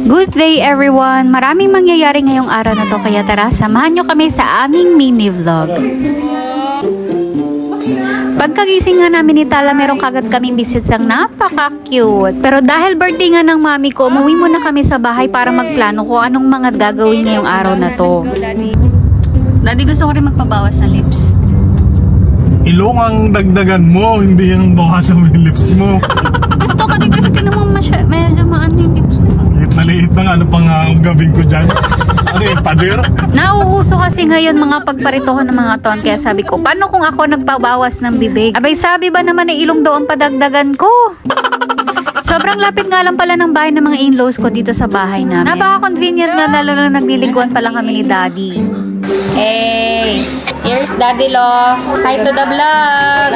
Good day everyone! Maraming mangyayari ngayong araw na to kaya tara, samahan nyo kami sa aming mini vlog. Pagkagising nga namin ni Tala, meron kagad kaming bisitang napaka-cute. Pero dahil birthday nga ng mami ko, umuwi muna kami sa bahay para magplano kung anong mga gagawin ngayong araw na to. Daddy, gusto ko rin magpabawas ng lips. Ilong ang dagdagan mo, hindi yung bawasan mo yung lips mo. Gusto ko din kasi tinan mo medyo maano yung lips ko. Maliit na nga, ano pang gawin ko dyan? Ano yung pader? Nauuso kasi ngayon mga pagparito ko ng mga ton. Kaya sabi ko, paano kung ako nagpabawas ng bibig? Abay, sabi ba naman na ilong daw ang padagdagan ko? Sobrang lapit nga lang pala ng bahay ng mga in-laws ko dito sa bahay namin. Napaka-convenient nga, lalo na nagliliguan pa lang kami ni Daddy. Hey! Here's Daddy Lo. Hi to the vlog!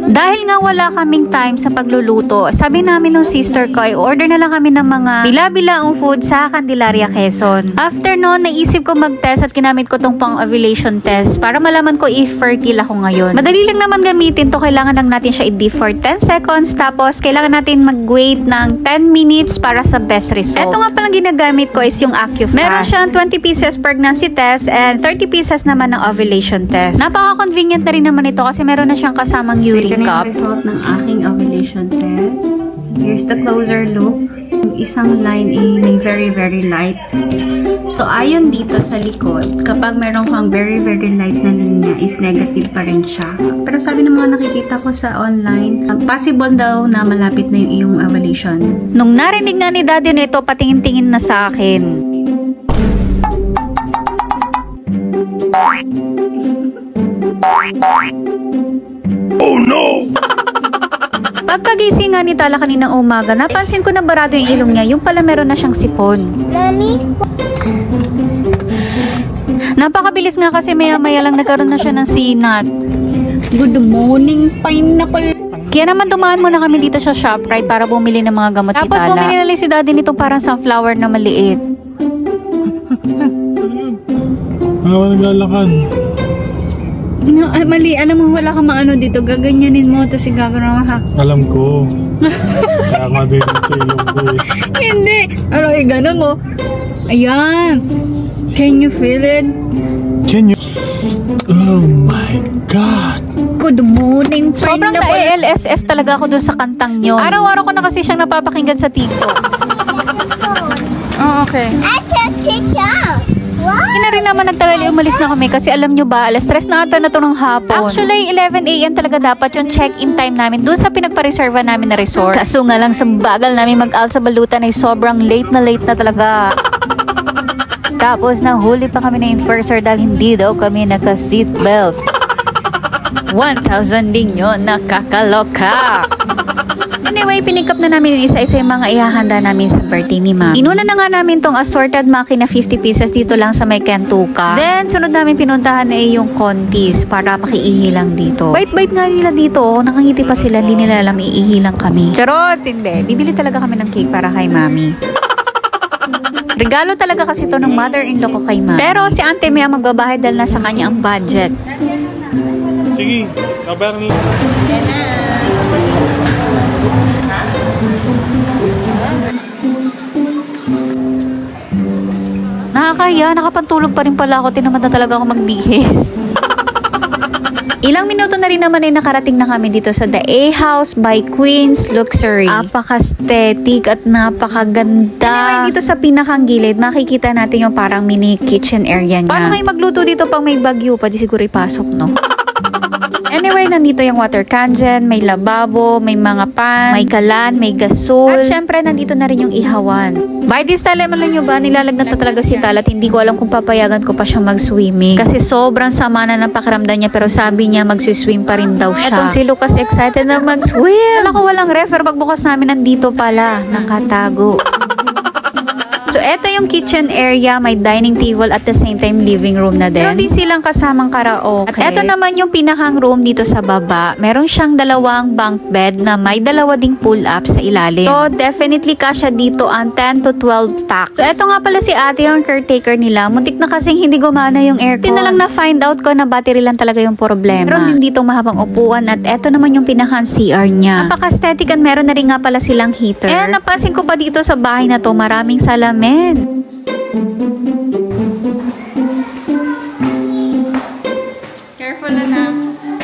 Dahil nga wala kaming time sa pagluluto, sabi namin ng sister ko ay order na lang kami ng mga bila-bilaong food sa Candelaria, Quezon. After noon, naisip ko mag-test at ginamit ko tong pang-ovulation test para malaman ko if fertile ako ngayon. Madali lang naman gamitin to, kailangan lang natin siya i-dip for 10 seconds tapos kailangan natin mag-wait ng 10 minutes para sa best result. Ito nga palang ginagamit ko is yung AccuFast. Meron siyang 20 pieces pregnancy test and 30 pieces naman ng ovulation test. Napaka-convenient na rin naman ito kasi meron na siyang kasamang urine cup. Ito na yung result ng aking ovulation test. Here's the closer look. Yung isang line ay may very light. So, ayon dito sa likod, kapag meron kang very light na linya is negative pa rin siya. Pero sabi ng mga nakikita ko sa online, possible daw na malapit na yung iyong ovulation. Nung narinig nga ni Daddy na ito, patingin-tingin na sa akin. Oh no! Pagkagising nga ni Tala kaninang umaga, napansin ko na barado yung ilong niya. Yung pala meron na siyang sipon. Mami? Napakabilis nga kasi maya-maya lang nagkaroon na siya ng sinat. Good morning, pineapple! Kaya naman dumaan muna kami dito sa ShopRite para bumili ng mga gamot ni Tala. Tapos bumili na lang si Daddy nitong parang sunflower na maliit. Ako naglalakan. No, ay, mali. Alam mo, wala kang maano dito. Gaganyanin mo. Tapos gagawin ha. Alam ko. Kaya nga din sa ilong ko eh. Hindi. Ano, ganun mo. Ayan. Can you feel it? Can you? Oh my God. Good morning. Sobrang na-LSS talaga ako dun sa kantang yun. Araw-araw ko na kasi siyang napapakinggan sa TikTok. Oh, okay. I can kick out. Hindi na rin naman nagtagal umalis na kami kasi alam nyo ba, alas 3 na ata na to ng hapon. Actually, 11 AM talaga dapat yung check-in time namin dun sa pinagpa-reserva namin na resort. Kaso nga lang sa bagal namin mag-alt sa balutan ay sobrang late na talaga. Tapos nahuli pa kami na enforcer dahil hindi daw kami naka-seatbelt. 1,000 din yun, nakakaloka. Anyway, pinikap na namin isa-isa yung mga ihahanda namin sa birthday ni Mami. Inuna na nga namin tong assorted maki na 50 pieces dito lang sa may Kentuka. Then, sunod namin pinuntahan na yung Contis para makiihilang dito. Bait-bait nga nila dito. Nakangiti pa sila, hindi nila alam iihilang kami. Charot! Hindi. Bibili talaga kami ng cake para kay Mami. Regalo talaga kasi to ng mother-in-law ko kay Mami. Pero si Ante Mea magbabahay dahil nasa kanya ang budget. Sige, kabaran lang. Yan na. Nakakaya, nakapantulog pa rin pala ako. Tinamad na talaga ako magbihis. Ilang minuto na rin naman ay nakarating na kami dito sa The A House by Queen's Luxury. Napaka-aesthetic at napakaganda. Anyway, dito sa pinakang gilid, makikita natin yung parang mini kitchen area niya. Paano kayo magluto dito pang may bagyo pa? Di siguro ipasok, no? Anyway, nandito yung water cannon, may lababo, may mga pan, may kalan, may gasol. At syempre, nandito na rin yung ihawan. By this time, alam nyo ba, nilalagnat na talaga si Tala at hindi ko alam kung papayagan ko pa siyang mag-swimming. Kasi sobrang sama na ng pakiramdam niya pero sabi niya mag-swim pa rin daw siya. Itong si Lucas excited na mag-swim. Wala ko walang refer, pagbukas namin nandito pala, nakatago. So, eto yung kitchen area. May dining table at the same time living room na din. Meron din silang kasamang karaoke. At eto naman yung pinakang room dito sa baba. Meron siyang dalawang bunk bed na may dalawa ding pull-up sa ilalim. So, definitely kasya dito ang 10 to 12 packs. So, eto nga pala si ate yung caretaker nila. Muntik na kasing hindi gumana yung aircon. Tina lang na find out ko na battery lang talaga yung problema. Meron din dito mahabang upuan at eto naman yung pinakang CR niya. Napaka-aesthetic at meron na rin nga pala silang heater. Eh, napansin ko pa dito sa bahay na to, maraming salamin. Careful na.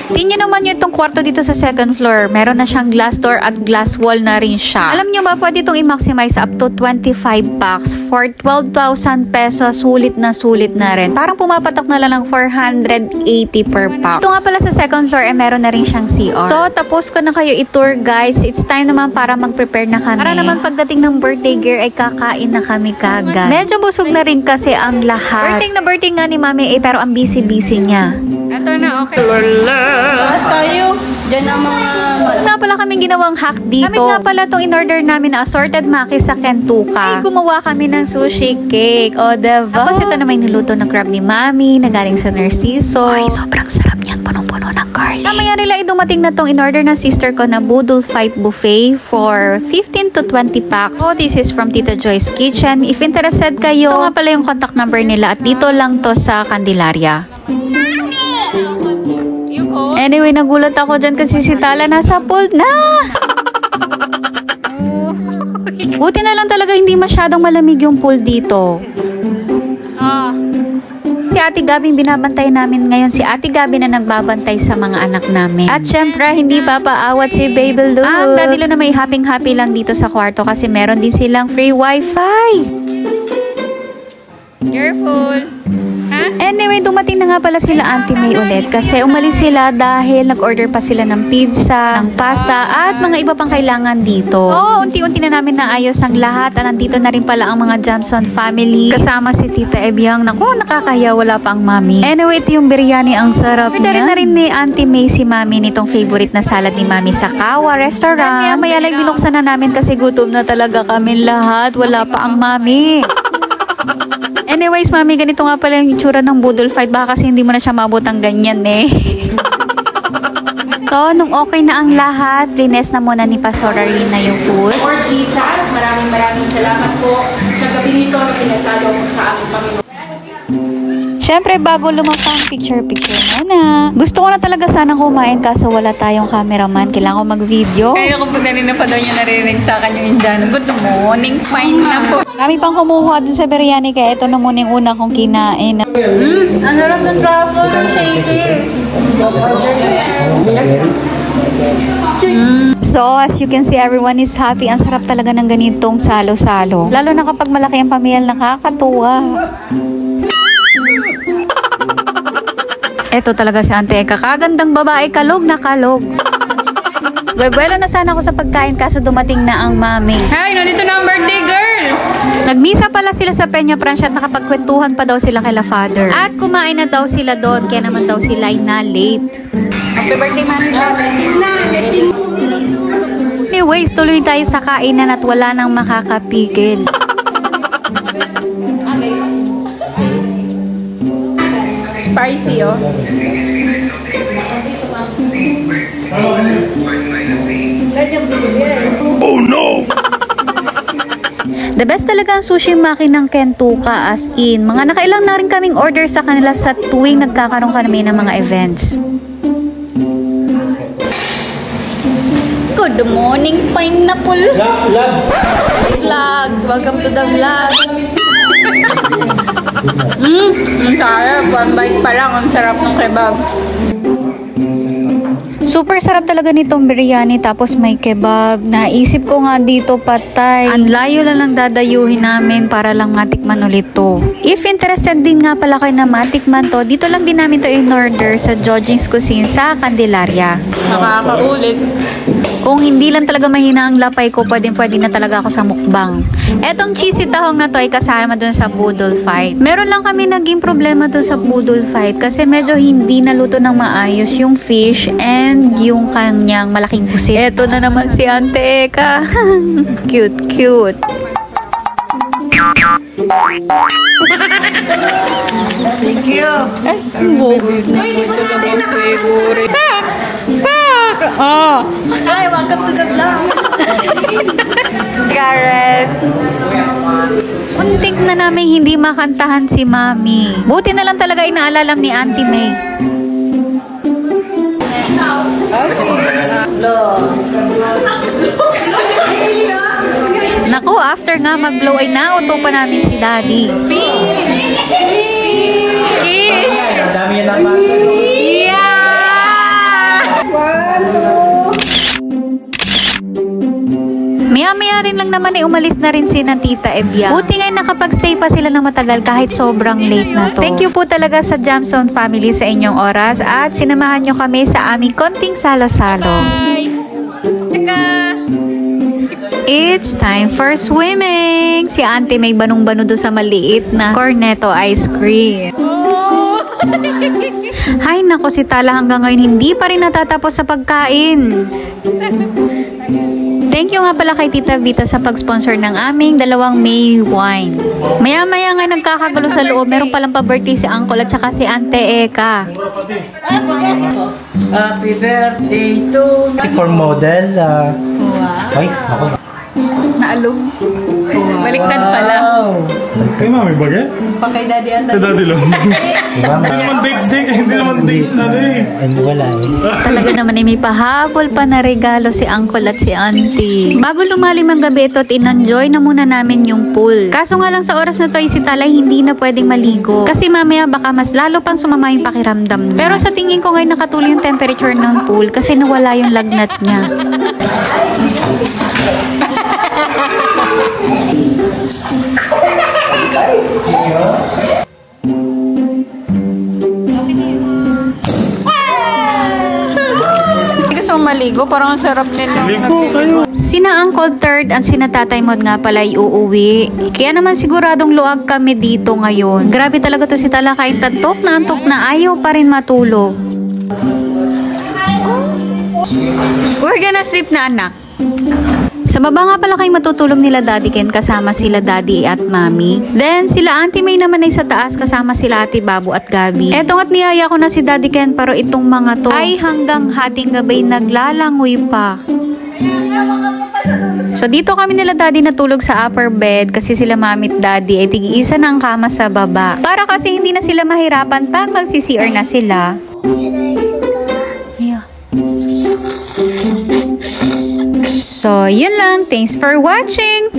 Tingnan naman yung itong kwarto dito sa second floor. Meron na siyang glass door at glass wall na rin siya. Alam nyo ba, pwede itong i-maximize up to 25 packs for 12,000 pesos. Sulit na rin. Parang pumapatok na lang ng 480 per pack. Ito nga pala sa second floor, meron na rin siyang CR. So, tapos ko na kayo i-tour, guys. It's time naman para mag-prepare na kami. Para naman pagdating ng birthday gear, ay kakain na kami kagad. Medyo busog na rin kasi ang lahat. Birthday nga ni Mami, pero ang busy-busy niya. Ito na, okay. Taas tayo. Diyan ang mga... Sa pala kaming ginawang hack dito. Gamit nga pala itong in-order namin na assorted maki sa Kentuka. Ay, gumawa kami ng sushi cake. O, diba? Tapos ito na may niluto na crab ni Mami na galing sa Narciso. Ay, sobrang sarap niyan. Punong-puno ng garlic. Mamaya nila ay dumating na itong in-order ng sister ko na Boodle Fight Buffet for 15 to 20 packs. So, this is from Tita Joy's Kitchen. If interested kayo, ito nga pala yung contact number nila at dito lang to sa Candelaria. Anyway, nagulat ako dyan kasi si Tala nasa pool na. Buti na lang talaga hindi masyadong malamig yung pool dito. Si Ate Gabi binabantay namin ngayon. Si Ate Gabi na nagbabantay sa mga anak namin. At syempre, hindi papaawat si Baby Lou. Ang daddy Lou na may happy lang dito sa kwarto kasi meron din silang free wifi. Careful. Anyway, dumating na nga pala sila Auntie May ulit kasi umalis sila dahil nag-order pa sila ng pizza, ng pasta at mga iba pang kailangan dito. Oo, unti-unti na namin naayos ang lahat at nandito na rin pala ang mga Jamson family kasama si Tita Ebyang. Naku, nakakahiya, wala pa ang Mami. Anyway, ito yung biryani, ang sarap niya. Na rin ni Auntie May si Mami nitong favorite na salad ni Mami sa Kawa Restaurant. Maya lang binuksan na namin kasi gutom na talaga kami lahat. Wala pa ang Mami. Anyways, Mami, ganito nga pala yung itsura ng Boodle Fight. Baka kasi hindi mo na siya maabot ang ganyan eh. So, nung okay na ang lahat, blines na muna ni Pastor Arlene yung food. Lord Jesus, maraming salamat po sa gabi nito na pinatalo mo sa aming Panginoon. Siyempre, bago lumapang picture muna. Gusto ko na talaga sanang kumain kaso wala tayong cameraman. Kailangan ko mag-video. Kaya kapag na pa daw niya naririnig sa akin yung Indian, good morning, fine na po. Kami pang kumuha dun sa biryani kaya ito na muna yung una kong kinain. Ang sarap ng truffle, shady. So, as you can see, everyone is happy. Ang sarap talaga ng ganitong salo-salo. Lalo na kapag malaki ang pamilya, nakakatuwa. Eto talaga si Ante Eka. Kagandang babae, kalog na kalog. Buwelo na sana ako sa pagkain kaso dumating na ang Mami. Hi, nandito na ang birthday girl! Nagmisa pala sila sa Peña Francia at nakapagkwentuhan pa daw sila kay La Father. At kumain na daw sila doon kaya naman daw sila ay na late. Happy birthday, Mami. Anyways, tuloy tayo sa kainan at wala nang makakapigil. Spicy, oh. Oh no! The best talaga ang sushi maki ng Kentuka, as in. Mga nakailang na rin kaming order sa kanila sa tuwing nagkakaroon kami ng mga events. Good morning, pineapple. Vlog. Welcome to the vlog. Ang sarap. One bite pa lang. Ang sarap ng kebab. Super sarap talaga nitong biryani tapos may kebab. Naisip ko nga dito patay. Ang layo lang dadayuhin namin para lang matikman ulit to. If interested din nga pala kayo na matikman to, dito lang din namin to in-order sa Jojing's Cuisine sa Candelaria. Nakakaulit. Kung hindi lang talaga mahina ang lapay ko, pwede na talaga ako sa mukbang. Etong cheesy tahong na to ay kasama dun sa Boodle Fight. Meron lang kami naging problema dun sa Boodle Fight kasi medyo hindi naluto ng maayos yung fish and yung kanyang malaking pusit. Eto na naman si Ante Eka. Cute, cute. Thank you. Oh. Hi, welcome to the vlog. Gareth. Untik na namin hindi makantahan si Mami. Buti na lang talaga inaalala ni Auntie May. Naku, after nga mag-blow ay nauto pa namin si Daddy. Dami yan naman. Maya-maya rin lang naman ay umalis na rin si na Tita Evia. Buti nga nakapag-stay pa sila ng matagal kahit sobrang late na to. Thank you po talaga sa Jamzone family sa inyong oras at sinamahan nyo kami sa aming konting salo-salo. It's time for swimming! Si Auntie may banong-bano doon sa maliit na cornetto ice cream. Hay nako, si Tala hanggang ngayon hindi pa rin natatapos sa pagkain. Thank you nga pala kay Tita Vita sa pag-sponsor ng aming 2 May wine. Maya-maya nga nagkakagulo sa loob. Meron palang pa-birthday si Uncle at saka si Ante Eka. Happy birthday to me. For model, ay, ako. Naalog. Baliktad pala. Kay Mami ba yan? Pa kay Daddy at Kay Daddy lang. Diba? Hindi naman date. Hindi naman date na eh. Ay, wala eh. Talaga naman ay may pahabol pa na regalo si Uncle at si Auntie. Bago lumalim ang gabi ito at in-enjoy na muna namin yung pool. Kaso nga lang sa oras na to ay si Talay hindi na pwedeng maligo. Kasi mamaya baka mas lalo pang sumama yung pakiramdam niya. Pero sa tingin ko ngayon nakatuloy yung temperature ng pool kasi nawala yung lagnat niya. Gusto mong maligo? Parang ang sarap nila. Sina Uncle Third at sina Tatay Mod nga pala ay uuwi. Kaya naman siguradong luag kami dito ngayon. Grabe talaga to si Tala kahit antok na ayaw pa rin matulog. We're gonna sleep na, anak. Sa baba nga pala kayo matutulog nila Daddy Ken kasama sila Daddy at Mami. Then sila Auntie May naman ay sa taas kasama sila Ate Babu at Gabi. Eto nga't niyaya ko na si Daddy Ken pero itong mga to ay hanggang hating gabay naglalangoy pa. So dito kami nila Daddy natulog sa upper bed kasi sila Mami at Daddy ay tig-isa na ang kama sa baba. Para kasi hindi na sila mahirapan pag magsi-CR na sila. Yeah. So, yun lang. Thanks for watching.